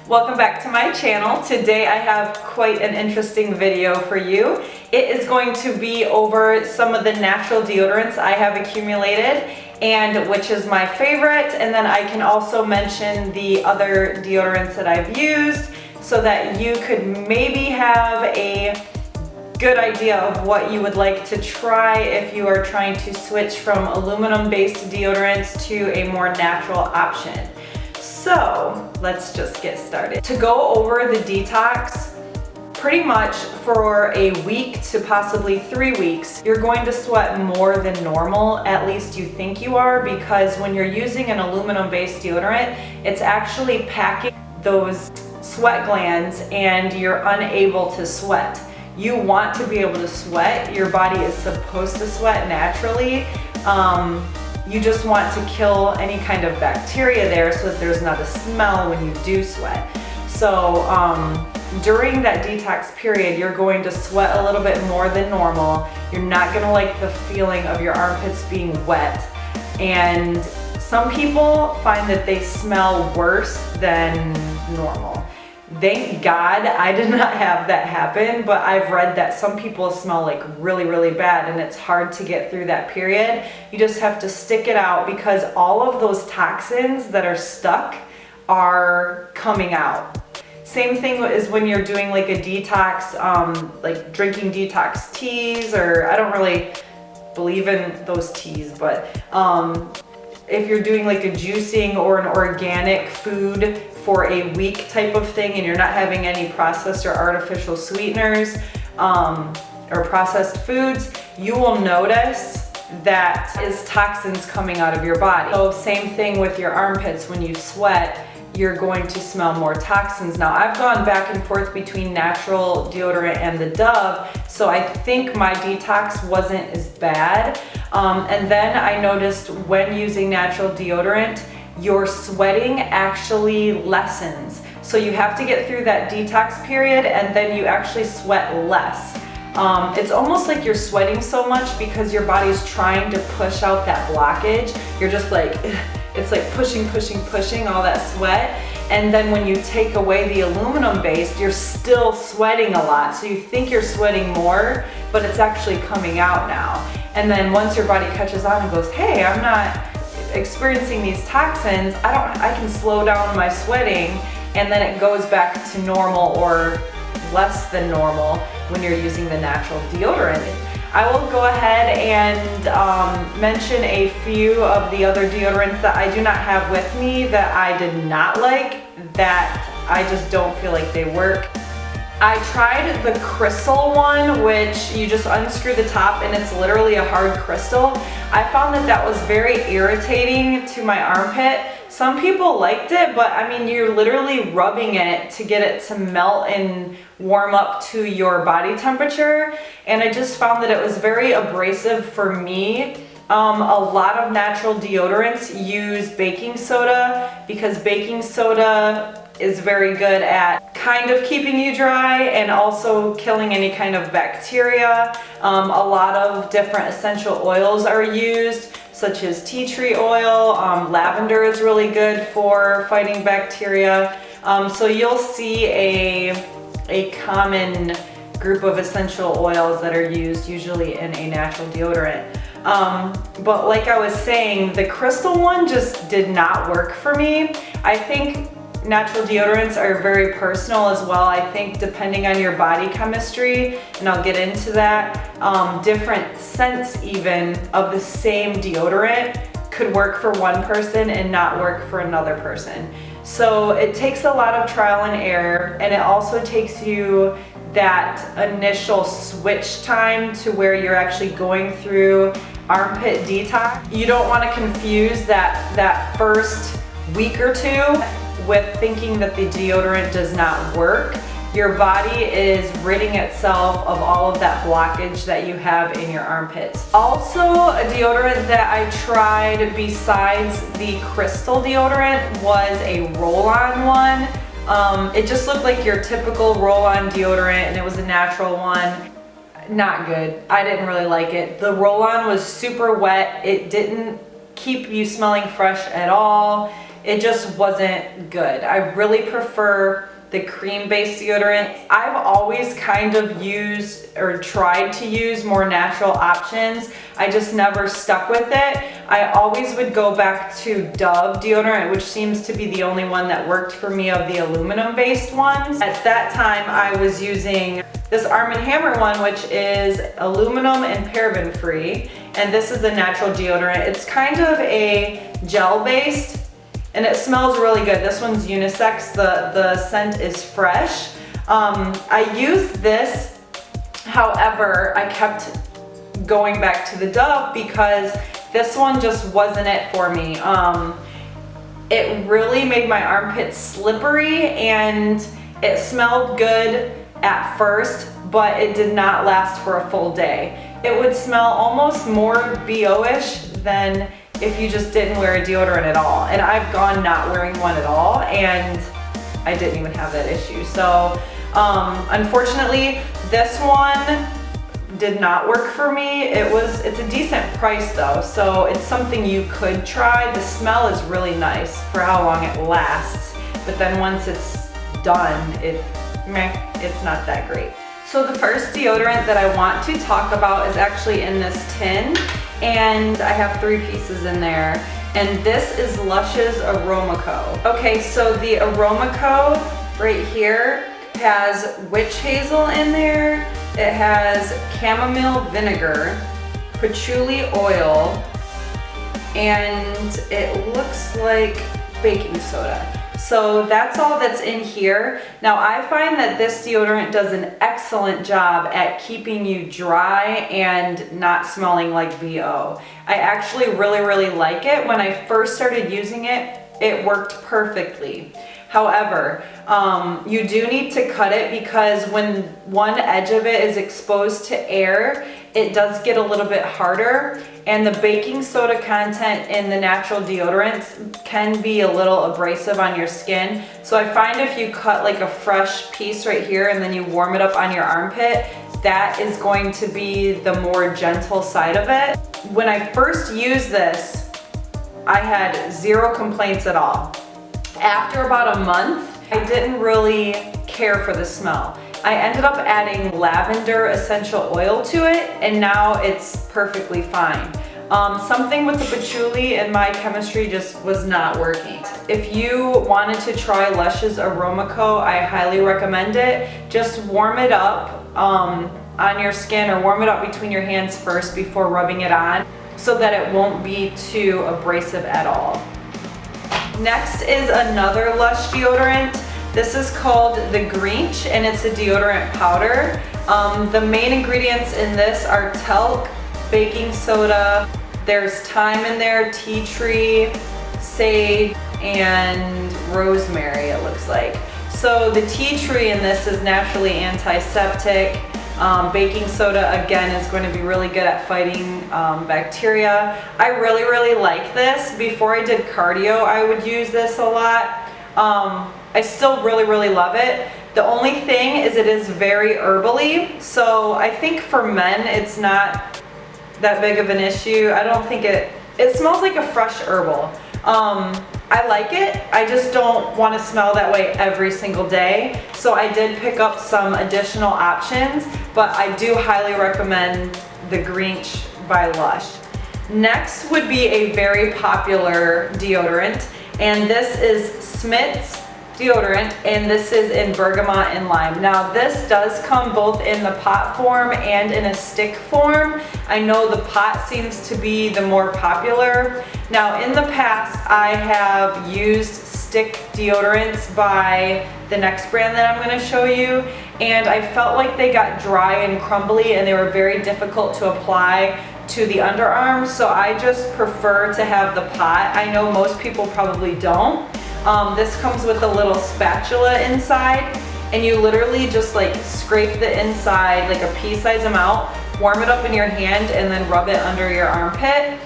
Welcome back to my channel. Today I have quite an interesting video for you. It is going to be over some of the natural deodorants I have accumulated and which is my favorite, and then I can also mention the other deodorants that I've used so that you could maybe have a good idea of what you would like to try if you are trying to switch from aluminum-based deodorants to a more natural option. So let's just get started. To go over the detox, pretty much for a week to possibly 3 weeks, you're going to sweat more than normal, at least you think you are, because when you're using an aluminum-based deodorant, it's actually packing those sweat glands and you're unable to sweat. You want to be able to sweat. Your body is supposed to sweat naturally. You just want to kill any kind of bacteria there so that there's not a smell when you do sweat. So during that detox period, you're going to sweat a little bit more than normal. You're not gonna like the feeling of your armpits being wet. And some people find that they smell worse than normal. Thank God I did not have that happen, but I've read that some people smell like really bad and it's hard to get through that period. You just have to stick it out because all of those toxins that are stuck are coming out. Same thing is when you're doing like a detox, like drinking detox teas, or I don't really believe in those teas, but if you're doing like a juicing or an organic food for a week type of thing and you're not having any processed or artificial sweeteners or processed foods, you will notice that is toxins coming out of your body. So same thing with your armpits. When you sweat, you're going to smell more toxins. Now I've gone back and forth between natural deodorant and the Dove, so I think my detox wasn't as bad. And then I noticed when using natural deodorant, your sweating actually lessens. So you have to get through that detox period and then you actually sweat less. It's almost like you're sweating so much because your body's trying to push out that blockage. You're just like, it's like pushing all that sweat. And then when you take away the aluminum base, you're still sweating a lot. So you think you're sweating more, but it's actually coming out now. And then once your body catches on and goes, hey, I'm not experiencing these toxins, I can slow down my sweating, and then it goes back to normal or less than normal when you're using the natural deodorant. I will go ahead and mention a few of the other deodorants that I do not have with me that I did not like, that I just don't feel like they work. I tried the crystal one, which you just unscrew the top and it's literally a hard crystal. I found that that was very irritating to my armpit. Some people liked it, but I mean, you're literally rubbing it to get it to melt and warm up to your body temperature. And I just found that it was very abrasive for me. A lot of natural deodorants use baking soda because baking soda is very good at kind of keeping you dry and also killing any kind of bacteria. A lot of different essential oils are used, such as tea tree oil. Lavender is really good for fighting bacteria. So you'll see a common group of essential oils that are used usually in a natural deodorant. But like I was saying, the crystal one just did not work for me. I think natural deodorants are very personal as well. I think depending on your body chemistry, and I'll get into that, different scents even of the same deodorant could work for one person and not work for another person. So it takes a lot of trial and error, and it also takes you that initial switch time to where you're actually going through armpit detox. You don't want to confuse that first week or two with thinking that the deodorant does not work. Your body is ridding itself of all of that blockage that you have in your armpits. Also, a deodorant that I tried besides the crystal deodorant was a roll-on one. It just looked like your typical roll-on deodorant and it was a natural one. Not good. I didn't really like it. The roll-on was super wet. It didn't keep you smelling fresh at all. it just wasn't good. I really prefer the cream-based deodorant. I've always kind of used or tried to use more natural options. I just never stuck with it. I always would go back to Dove deodorant, which seems to be the only one that worked for me of the aluminum-based ones. At that time, I was using this Arm & Hammer one, which is aluminum and paraben-free, and this is a natural deodorant. It's kind of a gel-based, and it smells really good. This one's unisex. The scent is fresh. I used this, however, I kept going back to the Dove because this one just wasn't it for me. It really made my armpits slippery, and it smelled good at first, but it did not last for a full day. It would smell almost more BO-ish than if you just didn't wear a deodorant at all. And I've gone not wearing one at all, and I didn't even have that issue. So unfortunately, this one did not work for me. It's a decent price though, so it's something you could try. The smell is really nice for how long it lasts, but then once it's done, it's not that great. So the first deodorant that I want to talk about is actually in this tin, and I have 3 pieces in there, and this is Lush's Aroma Co. Okay, so the Aroma Co right here has witch hazel in there, it has chamomile vinegar, patchouli oil, and it looks like baking soda. So that's all that's in here. Now I find that this deodorant does an excellent job at keeping you dry and not smelling like BO. I actually really like it. When I first started using it, it worked perfectly. However, you do need to cut it because when one edge of it is exposed to air, it does get a little bit harder, and the baking soda content in the natural deodorants can be a little abrasive on your skin. So I find if you cut like a fresh piece right here and then you warm it up on your armpit, that is going to be the more gentle side of it. When I first used this, I had 0 complaints at all. After about a month, I didn't really care for the smell. I ended up adding lavender essential oil to it, and now it's perfectly fine. Something with the patchouli and my chemistry just was not working. If you wanted to try Lush's Aroma Co, I highly recommend it. Just warm it up on your skin, or warm it up between your hands first before rubbing it on, so that it won't be too abrasive at all. Next is another Lush deodorant. This is called the Grinch, and it's a deodorant powder. The main ingredients in this are talc, baking soda, there's thyme in there, tea tree, sage, and rosemary, it looks like. So the tea tree in this is naturally antiseptic. Baking soda, again, is going to be really good at fighting bacteria. I really like this. Before I did cardio, I would use this a lot. I still really love it. The only thing is it is very herbally, so I think for men it's not that big of an issue. I don't think it smells like a fresh herbal. I like it, I just don't want to smell that way every single day. So I did pick up some additional options, but I do highly recommend the Grinch by Lush. Next would be a very popular deodorant, and this is Smith's deodorant, and this is in bergamot and lime. Now this does come both in the pot form and in a stick form. I know the pot seems to be the more popular. Now in the past I have used stick deodorants by the next brand that I'm going to show you, and I felt like they got dry and crumbly and they were very difficult to apply to the underarms, so I just prefer to have the pot. I know most people probably don't. This comes with a little spatula inside, and you literally just like scrape the inside like a pea-sized amount, warm it up in your hand, and then rub it under your armpit.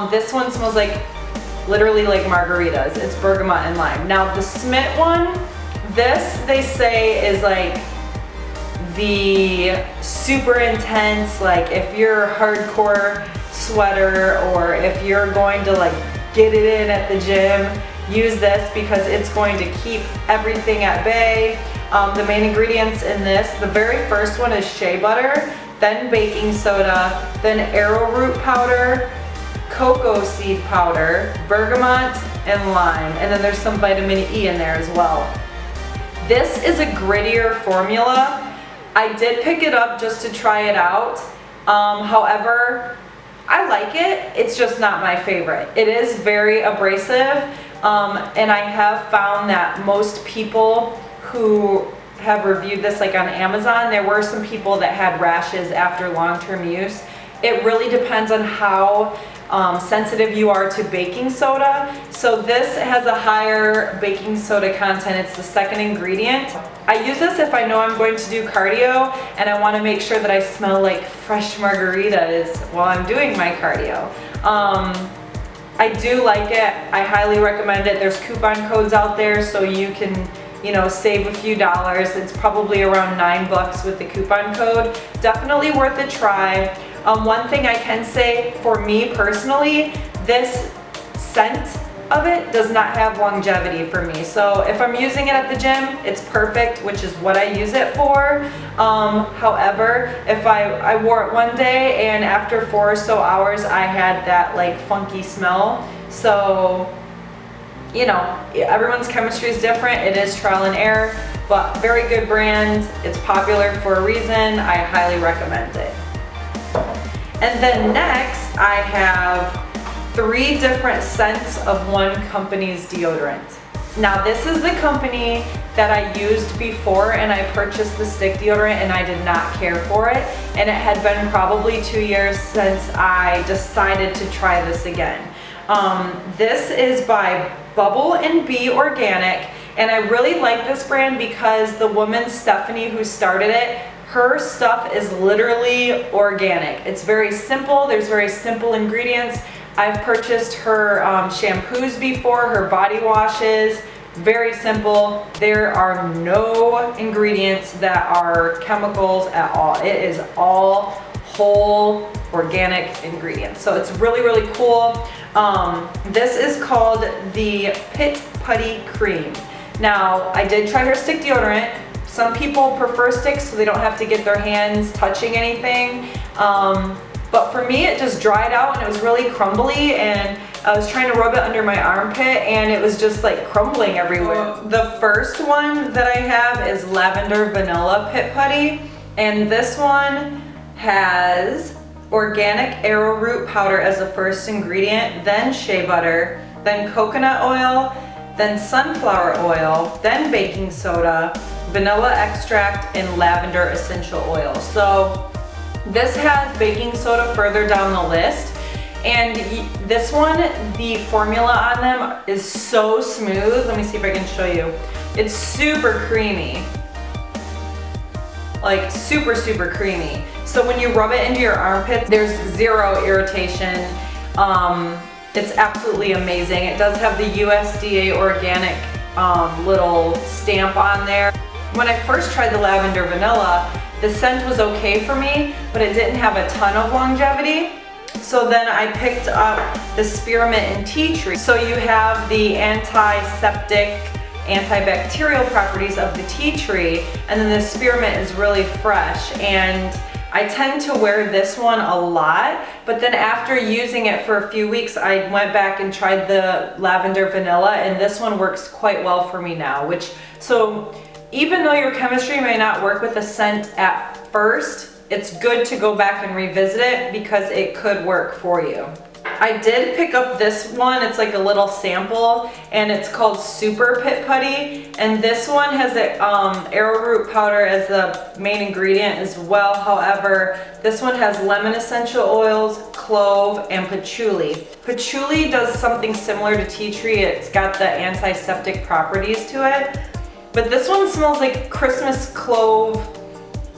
This one smells like literally like margaritas. It's bergamot and lime. Now the Smith one, this they say is like the super intense, like if you're a hardcore sweater or if you're going to like get it in at the gym, use this because it's going to keep everything at bay. The main ingredients in this, the very first one is shea butter, then baking soda, then arrowroot powder, cocoa seed powder, bergamot, and lime. And then there's some vitamin E in there as well. This is a grittier formula. I did pick it up just to try it out. However, I like it. It's just not my favorite. It is very abrasive, and I have found that most people who have reviewed this, like on Amazon, there were some people that had rashes after long-term use. It really depends on how sensitive you are to baking soda. So this has a higher baking soda content. It's the second ingredient. I use this if I know I'm going to do cardio and I want to make sure that I smell like fresh margaritas while I'm doing my cardio. I do like it. I highly recommend it. There's coupon codes out there so you can, you know, save a few dollars. It's probably around $9 with the coupon code. Definitely worth a try. One thing I can say for me personally, this scent of it does not have longevity for me. So if I'm using it at the gym, it's perfect, which is what I use it for. However, if I wore it one day and after 4 or so hours, I had that like funky smell. So, you know, everyone's chemistry is different. It is trial and error, but very good brand. It's popular for a reason. I highly recommend it. And then next, I have 3 different scents of one company's deodorant. Now this is the company that I used before, and I purchased the stick deodorant and I did not care for it. And it had been probably 2 years since I decided to try this again. This is by Bubble & Bee Organic, and I really like this brand because the woman, Stephanie, who started it, her stuff is literally organic. It's very simple. There's very simple ingredients. I've purchased her shampoos before, her body washes. Very simple. There are no ingredients that are chemicals at all. It is all whole organic ingredients. So it's really, really cool. This is called the Pit Putty Cream. Now, I did try her stick deodorant. Some people prefer sticks so they don't have to get their hands touching anything. But for me, it just dried out and it was really crumbly, and I was trying to rub it under my armpit and it was just like crumbling everywhere. The first one that I have is Lavender Vanilla Pit Putty, and this one has organic arrowroot powder as the first ingredient, then shea butter, then coconut oil, then sunflower oil, then baking soda, vanilla extract, and lavender essential oil. So this has baking soda further down the list, and this one, the formula on them is so smooth. Let me see if I can show you. It's super creamy, like super, super creamy. So when you rub it into your armpit, there's zero irritation. It's absolutely amazing. It does have the USDA organic little stamp on there. When I first tried the lavender vanilla, the scent was okay for me, but it didn't have a ton of longevity. So then I picked up the spearmint and tea tree. So you have the antiseptic, antibacterial properties of the tea tree, and then the spearmint is really fresh. And I tend to wear this one a lot, but then after using it for a few weeks, I went back and tried the lavender vanilla, and this one works quite well for me now. So even though your chemistry may not work with the scent at first, it's good to go back and revisit it because it could work for you. I did pick up this one. It's like a little sample, and it's called Super Pit Putty, and this one has the arrowroot powder as the main ingredient as well. However, this one has lemon essential oils, clove, and patchouli. Patchouli does something similar to tea tree. It's got the antiseptic properties to it, but this one smells like Christmas clove,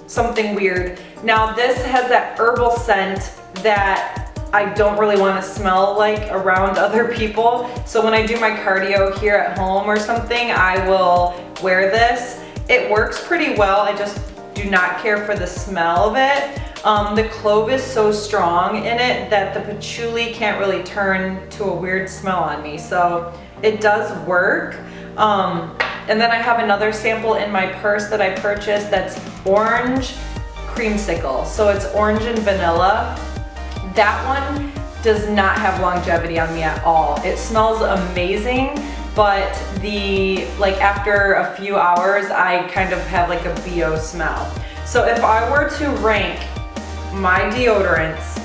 something weird. Now this has that herbal scent that I don't really want to smell like around other people. So when I do my cardio here at home or something, I will wear this. It works pretty well. I just do not care for the smell of it. The clove is so strong in it that the patchouli can't really turn to a weird smell on me. So it does work. And then I have another sample in my purse that I purchased that's orange creamsicle. So it's orange and vanilla. That one does not have longevity on me at all. It smells amazing, but after a few hours, I kind of have like a BO smell. So if I were to rank my deodorants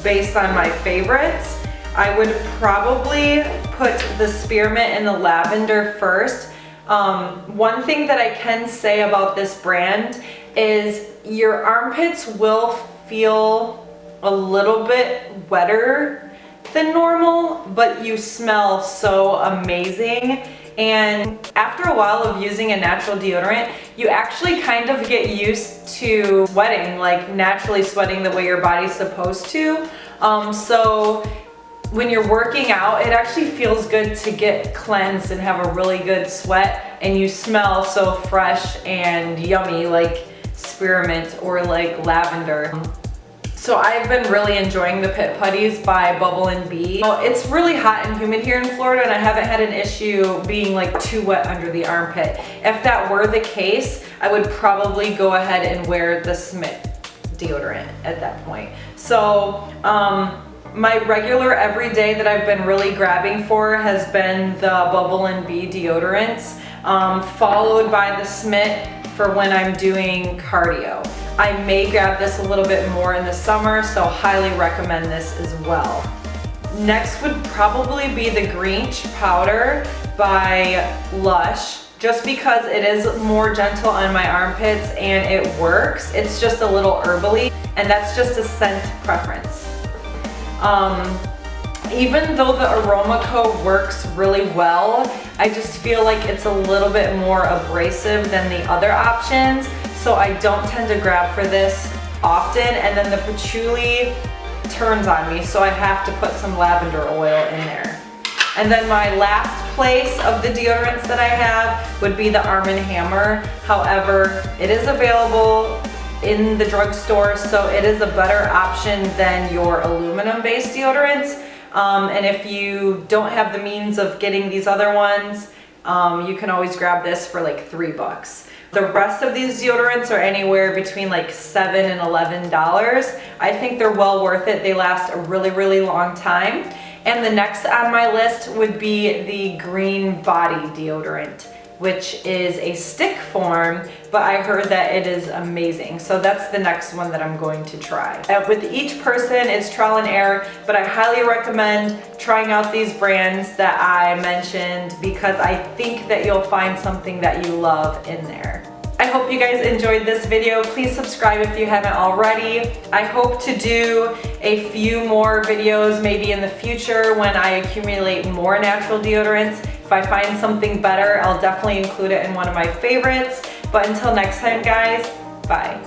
based on my favorites, I would probably put the spearmint and the lavender first. One thing that I can say about this brand is your armpits will feel a little bit wetter than normal, but you smell so amazing. And after a while of using a natural deodorant, you actually kind of get used to sweating, like naturally sweating the way your body's supposed to. So when you're working out, it actually feels good to get cleansed and have a really good sweat, and you smell so fresh and yummy like spearmint or like lavender. So I've been really enjoying the Pit Putties by Bubble & Bee. It's really hot and humid here in Florida, and I haven't had an issue being like too wet under the armpit. If that were the case, I would probably go ahead and wear the Smith deodorant at that point. So my regular everyday that I've been really grabbing for has been the Bubble & Bee deodorants, followed by the Smith for when I'm doing cardio. I may grab this a little bit more in the summer, so highly recommend this as well. Next would probably be the Grinch powder by Lush, just because it is more gentle on my armpits and it works. It's just a little herbally, and that's just a scent preference. Even though the Aroma Co works really well, I just feel like it's a little bit more abrasive than the other options, so I don't tend to grab for this often. And then the patchouli turns on me, so I have to put some lavender oil in there. And then my last place of the deodorants that I have would be the Arm & Hammer. However, it is available in the drugstore, so it is a better option than your aluminum-based deodorants. And if you don't have the means of getting these other ones, you can always grab this for like $3. The rest of these deodorants are anywhere between like $7 and $11. I think they're well worth it. They last a really, really long time. And the next on my list would be the Green Body deodorant, which is a stick form, but I heard that it is amazing. So that's the next one that I'm going to try. With each person, it's trial and error, but I highly recommend trying out these brands that I mentioned, because I think that you'll find something that you love in there. I hope you guys enjoyed this video. Please subscribe if you haven't already. I hope to do a few more videos maybe in the future when I accumulate more natural deodorants. If I find something better, I'll definitely include it in one of my favorites. But until next time, guys, bye.